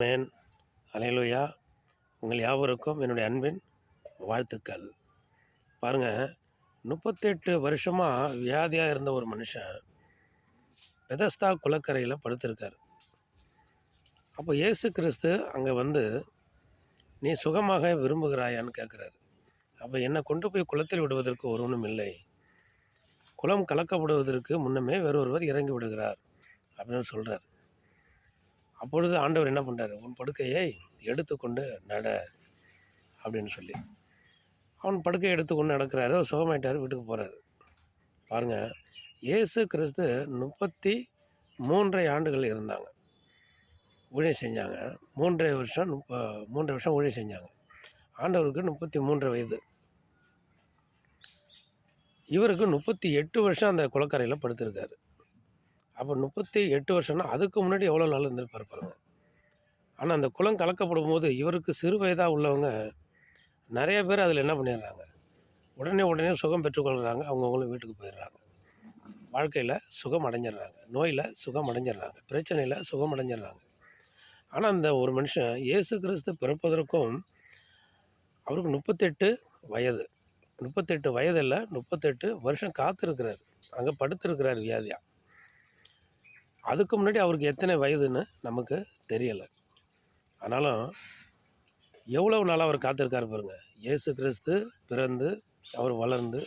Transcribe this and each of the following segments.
Man அலையலுயா. உங்கள் யாவருக்கும் என்னுடைய அன்பின் வாழ்த்துக்கள். பாருங்கள், 38 வருஷமாக வியாதியாக இருந்த ஒரு மனுஷன் பெதஸ்தா குளக்கரையில் படுத்திருக்கார். அப்போ இயேசு கிறிஸ்து அங்கே வந்து, நீ சுகமாக விரும்புகிறாயான்னு கேட்குறாரு. அப்போ என்னை கொண்டு போய் குளத்தில் விடுவதற்கு ஒருவனும் இல்லை, குளம் கலக்கப்படுவதற்கு முன்னமே வேறொருவர் இறங்கி விடுகிறார் அப்படின்னு சொல்கிறார். அப்பொழுது ஆண்டவர் என்ன பண்ணுறாரு, உன் படுக்கையை எடுத்துக்கொண்டு நட அப்படின்னு சொல்லி அவன் படுக்கையை எடுத்துக்கொண்டு நடக்கிறாரு. அவர் சுகமாயிட்டார், வீட்டுக்கு போகிறாரு. பாருங்கள், இயேசு கிறிஸ்து 33 ஆண்டுகள் இருந்தாங்க, ஊழியம் செஞ்சாங்க. 3 வருஷம் ஊழியம் செஞ்சாங்க. ஆண்டவருக்கு 33 வயது, இவருக்கு 38 வருஷம் அந்த குளக்கரையில் படுத்திருக்காரு. அப்போ 38 வருஷம்னா அதுக்கு முன்னாடி எவ்வளோ நாள் இருந்திருப்பார் பாருங்க. ஆனால் அந்த குளம் கலக்கப்படும் போது இவருக்கு சிறு வயதாக உள்ளவங்க நிறைய பேர் அதில் என்ன பண்ணிடுறாங்க, உடனே சுகம் பெற்றுக்கொள்கிறாங்க. அவங்கவுங்களும் வீட்டுக்கு போயிடுறாங்க. வாழ்க்கையில் சுகம் அடைஞ்சிடுறாங்க, நோயில் சுகம் அடைஞ்சிடுறாங்க, பிரச்சனையில் சுகம் அடைஞ்சிடுறாங்க. ஆனால் அந்த ஒரு மனுஷன் இயேசு கிறிஸ்து பிறப்பதற்கும் அவருக்கு 38 வயது, 38 வயதில் 38 வருஷம் காத்திருக்கிறார், அங்கே படுத்திருக்கிறார் வியாதியாக. அதுக்கு முன்னாடி அவருக்கு எத்தனை வயதுன்னு நமக்கு தெரியலை. ஆனாலும் எவ்வளவு நாளாக அவர் காத்திருக்காரு பாருங்க. இயேசு கிறிஸ்து பிறந்து அவர் வளர்ந்து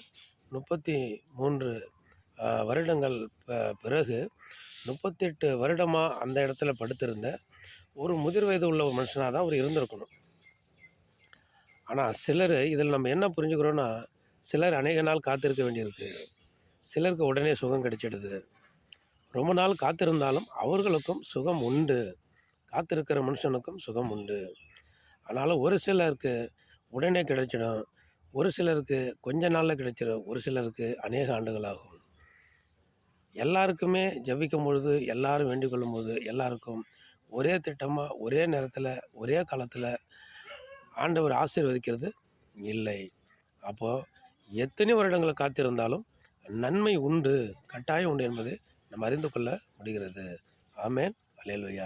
33 வருடங்கள் பிறகு 38 வருடமாக அந்த இடத்துல படுத்திருந்த ஒரு முதிர் வயது உள்ள ஒரு மனுஷனாக தான் அவர் இருந்திருக்கணும். ஆனால் சிலர் இதில் நம்ம என்ன புரிஞ்சுக்கிறோன்னா, சிலர் அநேக நாள் காத்திருக்க வேண்டியிருக்கு, சிலருக்கு உடனே சுகம் கிடைச்சிடுது. ரொம்ப நாள் காத்திருந்தாலும் அவர்களுக்கும் சுகம் உண்டு, காத்திருக்கிற மனுஷனுக்கும் சுகம் உண்டு. அதனால் ஒரு சிலருக்கு உடனே கிடைச்சிடும், ஒரு சிலருக்கு கொஞ்ச நாளில் கிடைச்சிடும், ஒரு சிலருக்கு அநேக ஆண்டுகள் ஆகும். எல்லாருக்குமே ஜபிக்கும் பொழுது, எல்லாரும் வேண்டிக் கொள்ளும் போது எல்லாருக்கும் ஒரே திட்டமாக ஒரே நேரத்தில் ஒரே காலத்தில் ஆண்டவர் ஆசீர்வதிக்கிறது இல்லை. அப்போது எத்தனை வருடங்களை காத்திருந்தாலும் நன்மை உண்டு, கட்டாயம் உண்டு என்பதை நம்ம அறிந்து கொள்ள முடிகிறது. ஆமேன். அல்லேலூயா.